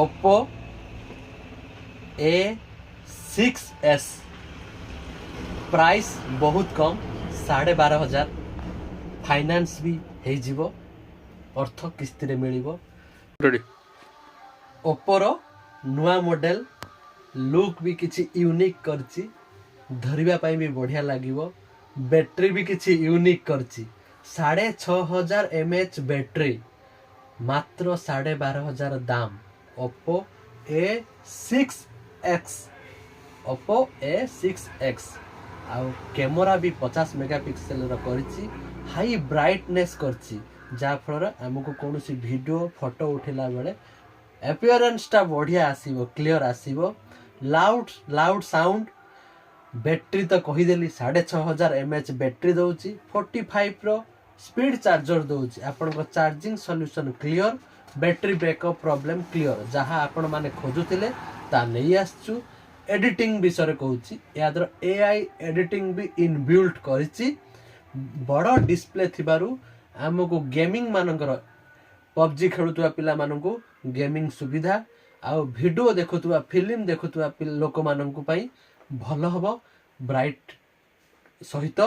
Oppo A6s price बहुत कम 12,500 finance भी हो अर्थ किस्ती मिल ओप्पोर नुआ मॉडल लुक भी किसी यूनिक करची धरिबा भी बढ़िया लगे बैटरी भी किसी यूनिक करची 6,500 mAh बैटरी मात्र 12,500 दाम ओप्पो A6x ओप्पो A6x आउ कैमरा भी 50 मेगापिक्सेल करची हाई ब्राइटनेस करची जा फल आमको कौन सी वीडियो फोटो उठेला बेले अपीयरेंस टा बढ़िया आसीबो क्लियर आसीबो लाउड साउंड बैटरी तो कहीदेली 6,500 mAh बैटरी दौची 45 रो स्पीड चार्जर दौची आपण charging solution clear battery backup problem clear जहाँ आपण माने खोजुतिले ता नहीं आसचु एडिटिंग विषय कहूँ यादर AI एडिटिंग भी इनबिल्ट करिछि बड़ डिस्प्ले थिबारु आमको गेमिंग मानकर PUBG खेलुवा पिला मानकु गेमिंग सुविधा आउ वीडियो देखुवा फिल्म देखुवा लोक मानकु पई भल हबो ब्राइट सहित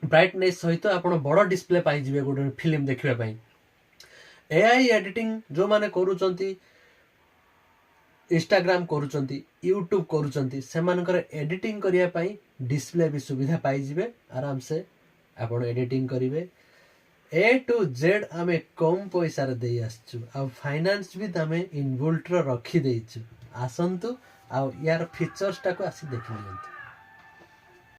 ब्राइटनेस सहित आपण बड़ डिस्प्ले पाई जिवे गोटे फिल्म देखिबा पई AI एडिटिंग जो माने करूचंती इंस्टाग्राम करूचंती यूट्यूब करूचंती से मानकर एडिटिंग करिया पई डिस्प्ले भी सुविधा पाई जिवे आराम से आपण एडिटिंग करिवे A to Z आमे कम पैसा रे देई आसचु आ फाइनेंस भी तमे इनबिल्ट रखी देइछु आसंतु आ यार फीचर्स टाको आसी देखि नियंतु।